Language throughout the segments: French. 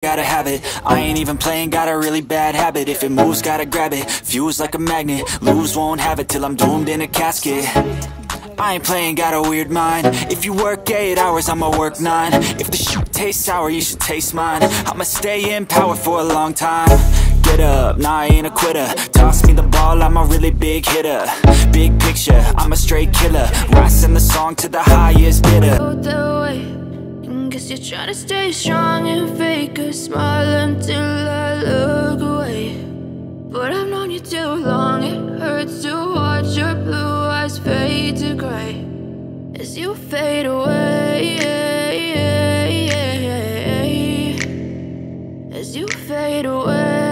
Gotta have it, I ain't even playing, got a really bad habit. If it moves, gotta grab it, fuse like a magnet. Lose, won't have it till I'm doomed in a casket. I ain't playing, got a weird mind. If you work 8 hours, I'ma work 9. If the shit tastes sour, you should taste mine. I'ma stay in power for a long time. Get up, nah I ain't a quitter. Toss me the ball, I'm a really big hitter. Big picture, I'm a straight killer. Rising the song to the highest bidder. Guess you're trying to stay strong and fake a smile until I look away. But I've known you too long, it hurts to watch your blue eyes fade to grey as you fade away, as you fade away.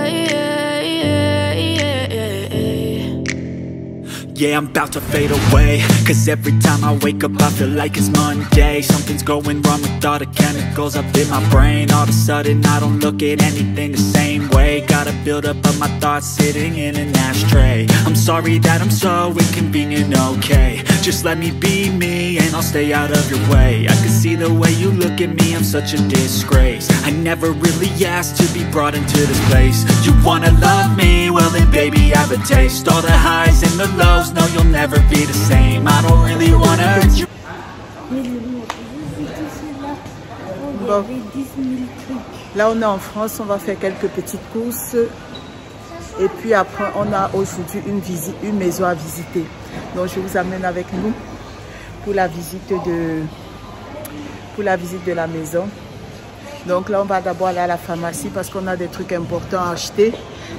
Yeah, I'm about to fade away, cause every time I wake up I feel like it's Monday. Something's going wrong with all the chemicals up in my brain. All of a sudden I don't look at anything the same way. Gotta build up of my thoughts sitting in an ashtray. I'm sorry that I'm so inconvenient, okay. Just let me be me and I'll stay out of your way. I can see the way you look at me, I'm such a disgrace. I never really asked to be brought into this place. You wanna love me? Well then baby I have a taste. All the highs and the lows, no, you'll never be the same. I don't really wanna hurt you. Bon. Là on est en France, on va faire quelques petites courses. Et puis après on a aujourd'hui une maison à visiter. Donc je vous amène avec nous pour la visite de la maison. Donc là on va d'abord aller à la pharmacie parce qu'on a des trucs importants à acheter.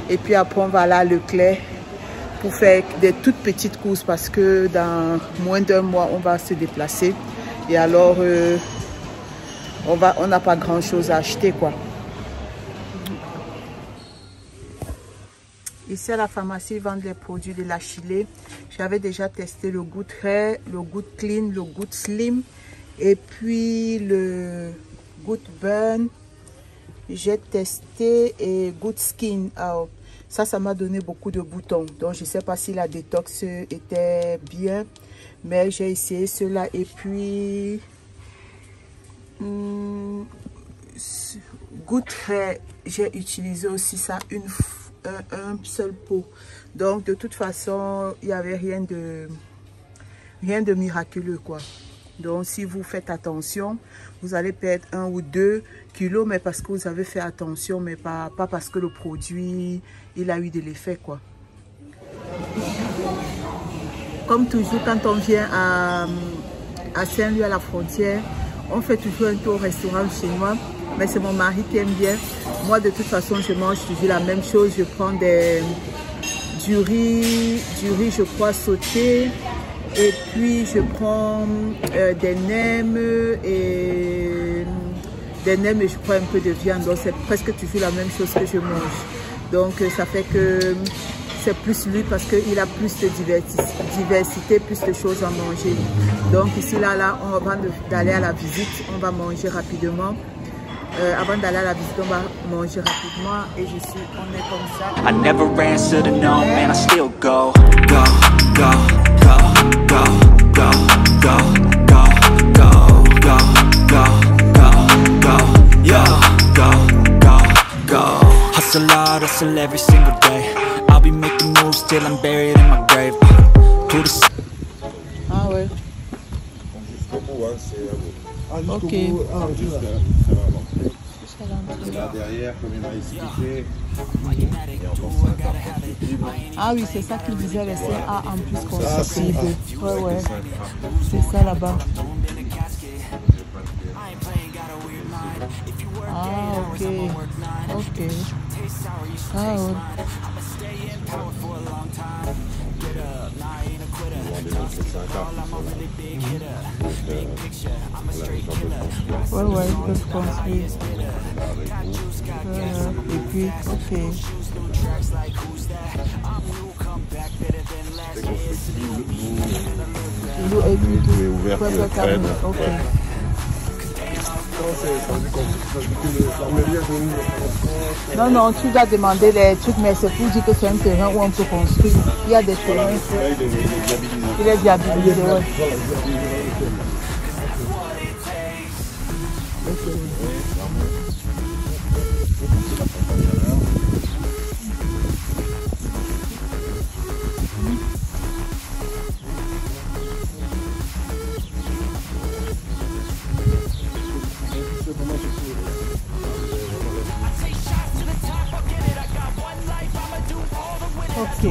Et puis après on va aller à Leclerc pour faire des toutes petites courses parce que dans moins d'1 mois on va se déplacer et alors on n'a pas grand chose à acheter quoi. Ici à la pharmacie ils vendent les produits de la Chile. J'avais déjà testé le Good Hair, le Good Clean, le Good Slim et puis le Good Burn. J'ai testé et Good Skin. Alors, ça m'a donné beaucoup de boutons. Donc, je ne sais pas si la détox était bien. Mais j'ai essayé cela. Et puis, Good Hair, j'ai utilisé aussi ça un seul pot. Donc, de toute façon, il n'y avait rien de miraculeux, quoi. Donc, si vous faites attention, vous allez perdre 1 ou 2 kilos, mais parce que vous avez fait attention, mais pas parce que le produit, il a eu de l'effet, quoi. Comme toujours, quand on vient à Saint-Louis, à la frontière, on fait toujours un tour au restaurant chinois, mais c'est mon mari qui aime bien. Moi, de toute façon, je mange toujours la même chose. Je prends du riz, je crois, sauté. Et puis je prends des nems et je prends un peu de viande. Donc c'est presque toujours la même chose que je mange. Donc ça fait que c'est plus lui parce qu'il a plus de diversité, plus de choses à manger. Donc ici là avant d'aller à la visite, on va manger rapidement. Avant d'aller à la visite, on va manger rapidement et on est comme ça. I never answer to no, man, I still go, go, go, go, go, go, go, go, go, go, go, go, go, yo, go, go, go. Hustle hard, hustle every single day. I'll be making moves till I'm buried in my grave. Ah ouais. Ok. Là derrière, comme il m'a expliqué. Ah oui, c'est ça qu'il disait, les CA en plus constructible. Ouais. C'est ça là-bas. Ah ok. Ah ouais. Ouais, ils peuvent construire. Et puis, ok. L'eau est ouverte. Ok. Non, tu dois demander les trucs, mais c'est pour dire que c'est un terrain où on peut construire. Il y a des terrains. Il est viabilisé, ouais. Ok.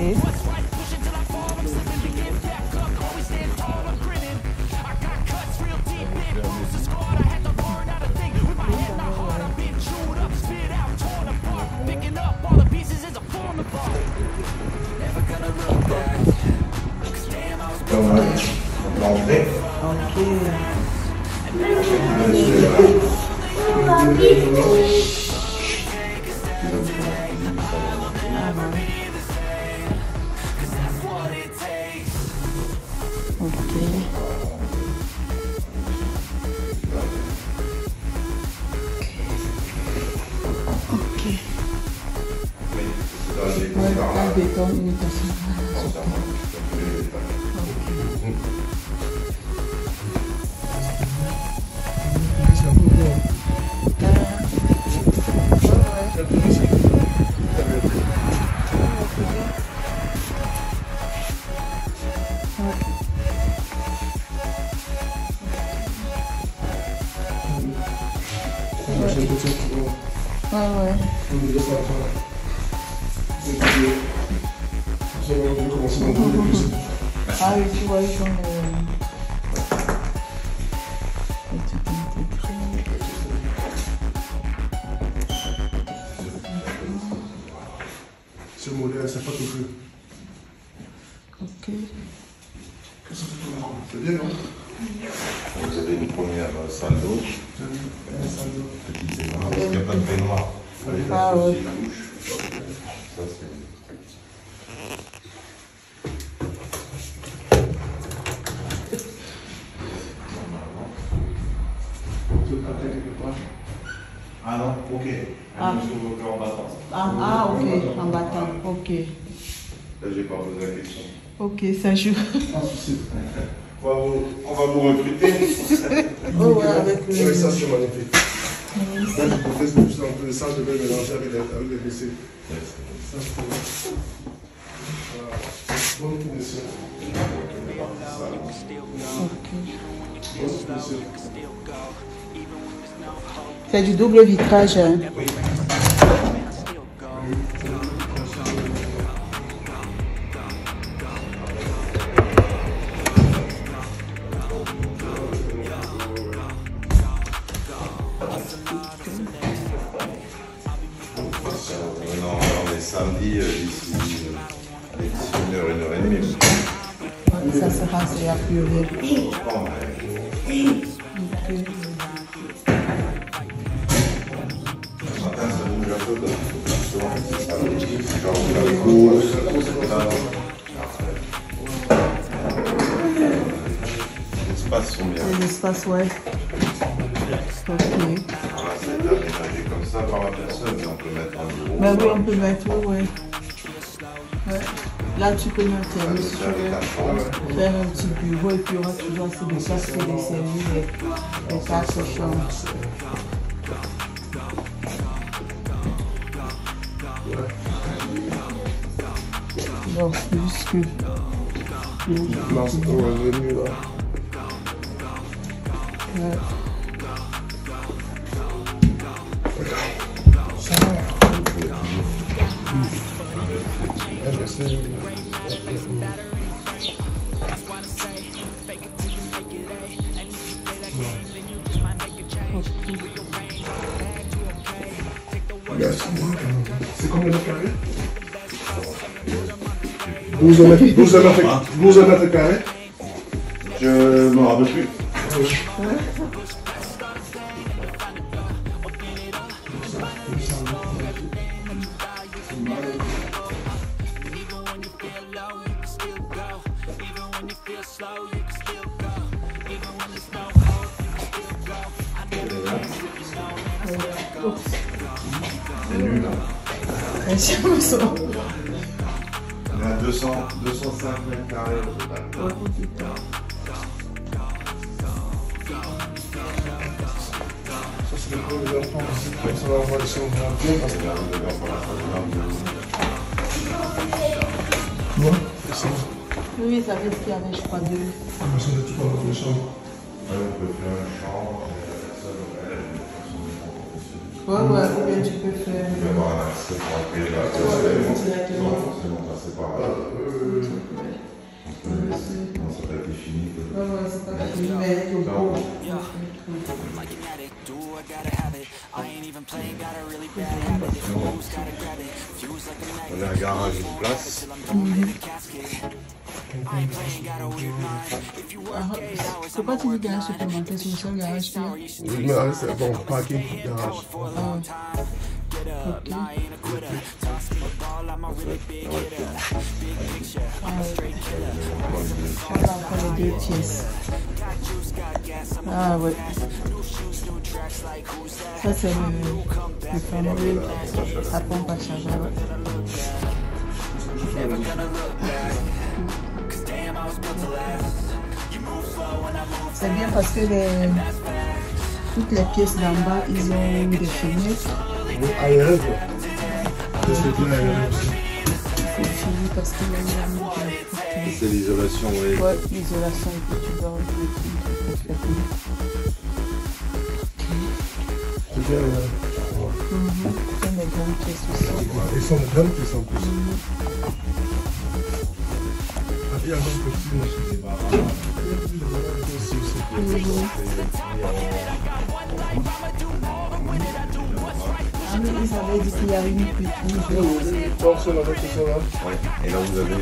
Ah oui, tu vois, ils ont Ce modèle, c'est pas tout fait. Ok. C'est bien, non? Vous avez une première salle d'eau. Petite baignoire, parce qu'il n'y a pas de baignoire. Ah ouais. Ça, c'est... Ah non, ok. Ah. Elle se trouve en battant. Ah, ok, en battant, ok. Là, j'ai pas posé la question. Ok, ça joue. Pas de souci. On va vous recruter. Oh ouais, avec Oui, le... ça, c'est magnifique. Là, je peux faire plus un peu ça, je vais mélanger avec les WC. Ça, c'est voilà. Bonne finition. Ok. Bonne finition. C'est du double vitrage. Hein. On est samedi d'ici 1h, 1h30. Ça sera assez appuyé. Ce matin, ça bouge un peu, donc c'est ça. Genre, le coup, les espaces sont bien. Les espaces, ouais. Ok. Voilà, c'est aménagé comme ça par la personne, mais on peut mettre un bureau. Bah oui, on peut mettre, ouais. Ouais. Là, tu peux mettre si tu veux, faire un petit bureau et puis il y aura toujours assez de place pour les servir les tâches chambres. Bon, juste que... Là, c'est mieux là. Ouais. Ça va. C'est combien de carrés? 12 mètres carrés. Je m'en rappelle plus. C'est nul, hein. On On est à 205 mètres carrés au total. Ça, c'est le premier de enfants aussi. Ça va avoir des choses bien parce que... Ouais, c'est ça. Oui, ça veut dire qu'il y avait, je crois, 2. Ah, mais ça, c'est tout dans notre chambre. On peut faire une chambre, la personne, elle, Ouais, ou bien tu peux faire. Tu peux avoir un accès pour appuyer là. Directement. Non, c'est bon, c'est pas grave. Non, ça peut être fini. Ouais, c'est pas fini, mais le beau. On a un garage, une place. C'est pas du garage supplémentaire, c'est le seul garage qu'il y a. Oui, mais c'est bon, parking, garage. Ok. On va prendre les 2 pièces. Ah ouais. Ça c'est le fameux la pompe à chaleur. C'est bien parce que toutes les pièces d'en bas, ils ont des fenêtres. Aérien, quoi. C'est bien aérien aussi. C'est fini parce qu'il y a une C'est l'isolation, oui. ouais, l'isolation et puis tu dois enlever tout. C'est bien aérien. C'est des grandes pièces aussi. Ils sont grandes pièces en plus. Il y a un petit monsieur. Ah mais ils avaient dit qu'il y avait une pluie. Donc c'est là, c'est ça là. Ouais. Et là, vous avez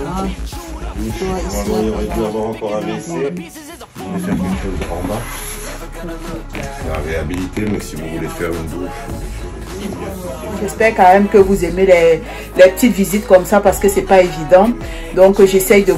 Ah, normalement, il aurait dû avoir encore un WC. Je vais faire quelque chose en bas. C'est à réhabiliter, mais si vous voulez faire une douche. j'espère quand même que vous aimez les petites visites comme ça parce que c'est pas évident. Donc j'essaye de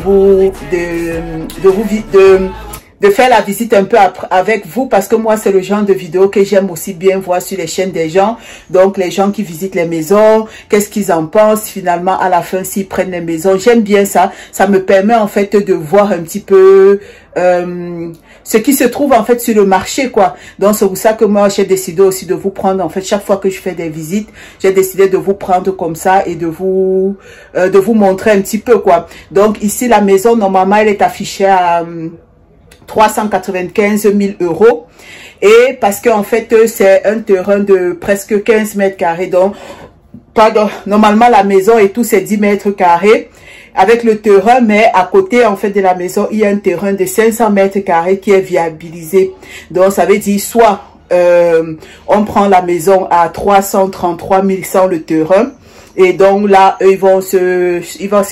faire la visite un peu avec vous parce que moi c'est le genre de vidéo que j'aime aussi bien voir sur les chaînes des gens. Donc les gens qui visitent les maisons, qu'est-ce qu'ils en pensent finalement à la fin s'ils prennent les maisons. J'aime bien ça. Ça me permet en fait de voir un petit peu ce qui se trouve en fait sur le marché quoi. Donc c'est pour ça que moi j'ai décidé aussi de vous prendre en fait chaque fois que je fais des visites, j'ai décidé de vous prendre comme ça et de vous montrer un petit peu quoi. Donc ici la maison normalement elle est affichée à 395 000 €. Et parce qu'en fait, c'est un terrain de presque 15 mètres carrés. Donc, pardon, normalement, la maison et tout, c'est 10 mètres carrés avec le terrain. Mais à côté, en fait, de la maison, il y a un terrain de 500 mètres carrés qui est viabilisé. Donc, ça veut dire soit on prend la maison à 333 100 le terrain. Et donc là, eux, ils vont se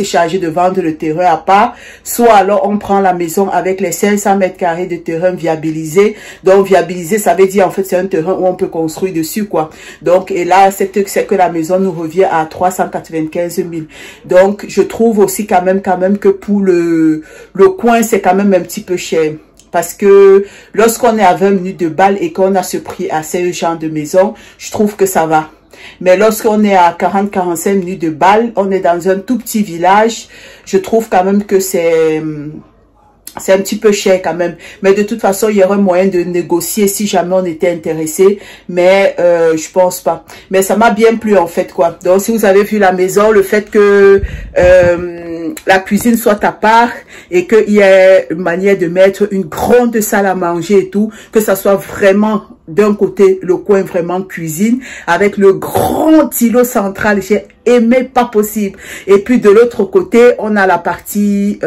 charger de vendre le terrain à part. Soit alors, on prend la maison avec les 500 mètres carrés de terrain viabilisé. Donc, viabilisé, ça veut dire, en fait, c'est un terrain où on peut construire dessus, quoi. Donc, et là, c'est que la maison nous revient à 395 000. Donc, je trouve aussi quand même que pour le coin, c'est quand même un petit peu cher. Parce que lorsqu'on est à 20 minutes de Bâle et qu'on a ce prix à ce genre de maison, je trouve que ça va. Mais lorsqu'on est à 40-45 minutes de Bâle, on est dans un tout petit village, je trouve quand même que c'est un petit peu cher quand même. Mais de toute façon, il y aurait moyen de négocier si jamais on était intéressé. Mais je pense pas. Mais ça m'a bien plu en fait quoi. Donc si vous avez vu la maison, le fait que la cuisine soit à part et qu'il y ait une manière de mettre une grande salle à manger et tout, que ça soit vraiment d'un côté le coin vraiment cuisine avec le grand îlot central, j'ai aimé pas possible. Et puis de l'autre côté on a la partie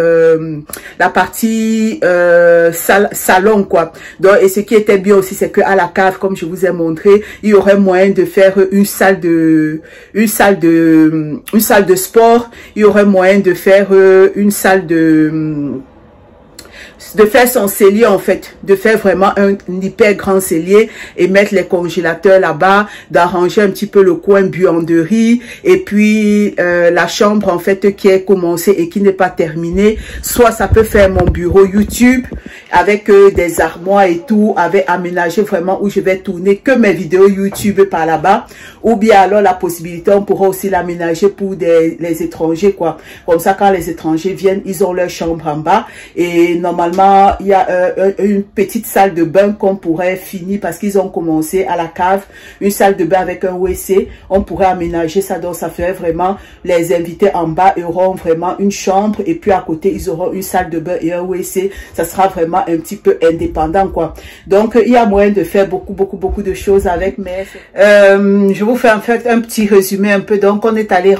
salon quoi. Donc et ce qui était bien aussi c'est que à la cave, comme je vous ai montré, il y aurait moyen de faire une salle de sport, il y aurait moyen de faire une salle de faire son cellier en fait, de faire vraiment un hyper grand cellier et mettre les congélateurs là-bas, d'arranger un petit peu le coin buanderie et puis la chambre en fait qui est commencée et qui n'est pas terminée. Soit ça peut faire mon bureau YouTube avec des armoires et tout, avec aménagé vraiment où je vais tourner que mes vidéos YouTube par là-bas, ou bien alors la possibilité on pourra aussi l'aménager pour les étrangers quoi. Comme ça quand les étrangers viennent, ils ont leur chambre en bas et normalement normalement, il y a une petite salle de bain qu'on pourrait finir parce qu'ils ont commencé à la cave, une salle de bain avec un WC. On pourrait aménager ça, donc ça ferait vraiment, les invités en bas auront vraiment une chambre et puis à côté, ils auront une salle de bain et un WC. Ça sera vraiment un petit peu indépendant, quoi. Donc, il y a moyen de faire beaucoup de choses avec, mais je vous fais en fait un petit résumé un peu. Donc, on est allé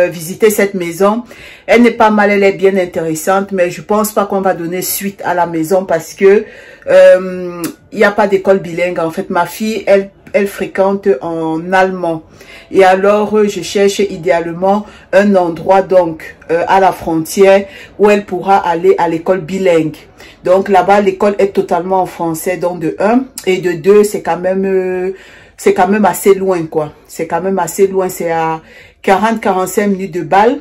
visiter cette maison. Elle n'est pas mal, elle est bien intéressante, mais je pense pas qu'on va donner suite à la maison parce que il n'y a pas d'école bilingue. En fait, ma fille, elle fréquente en allemand. Et alors, je cherche idéalement un endroit, donc, à la frontière où elle pourra aller à l'école bilingue. Donc, là-bas, l'école est totalement en français, donc de 1. Et de 2, c'est quand même assez loin, quoi. C'est quand même assez loin. C'est à 40-45 minutes de Bâle.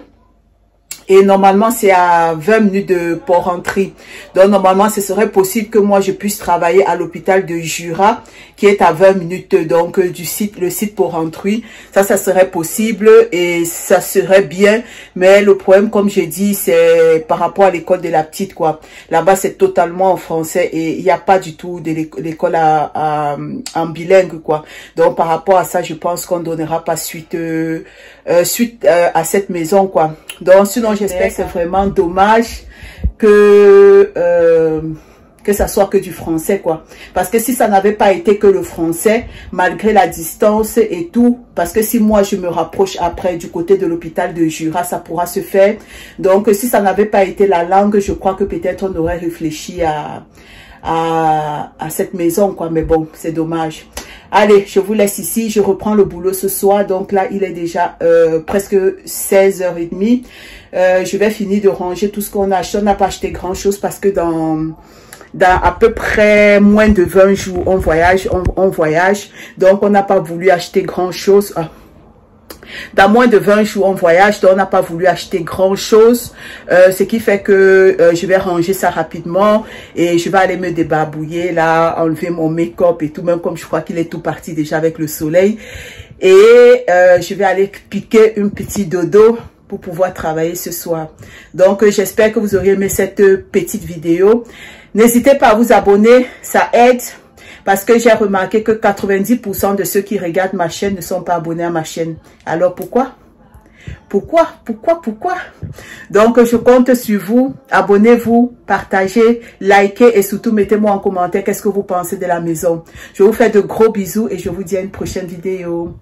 Et normalement, c'est à 20 minutes de Port-Rentry. Donc, normalement, ce serait possible que moi, je puisse travailler à l'hôpital de Jura, qui est à 20 minutes donc du site, le site Port-Rentry. Ça serait possible et ça serait bien. Mais le problème, comme j'ai dit, c'est par rapport à l'école de la petite, quoi. Là-bas, c'est totalement en français et il n'y a pas du tout de l'école en bilingue, quoi. Donc, par rapport à ça, je pense qu'on ne donnera pas suite à cette maison, quoi. Donc, sinon, j'espère que c'est vraiment dommage que ça soit que du français, quoi. Parce que si ça n'avait pas été que le français, malgré la distance et tout, parce que si moi je me rapproche après du côté de l'hôpital de Jura, ça pourra se faire. Donc, si ça n'avait pas été la langue, je crois que peut-être on aurait réfléchi à cette maison, quoi. Mais bon, c'est dommage. Allez, je vous laisse ici. Je reprends le boulot ce soir. Donc là, il est déjà presque 16h30. Je vais finir de ranger tout ce qu'on a acheté. On n'a pas acheté grand-chose parce que dans à peu près moins de 20 jours, on voyage. Donc, on n'a pas voulu acheter grand-chose. Dans moins de 20 jours, on voyage, donc on n'a pas voulu acheter grand-chose. Ce qui fait que je vais ranger ça rapidement et je vais aller me débarbouiller, là, enlever mon make-up et tout, même comme je crois qu'il est tout parti déjà avec le soleil. Et je vais aller piquer une petite dodo pour pouvoir travailler ce soir. Donc, j'espère que vous aurez aimé cette petite vidéo. N'hésitez pas à vous abonner, ça aide. Parce que j'ai remarqué que 90% de ceux qui regardent ma chaîne ne sont pas abonnés à ma chaîne. Alors pourquoi? Pourquoi? Donc je compte sur vous. Abonnez-vous, partagez, likez et surtout mettez-moi en commentaire qu'est-ce que vous pensez de la maison. Je vous fais de gros bisous et je vous dis à une prochaine vidéo.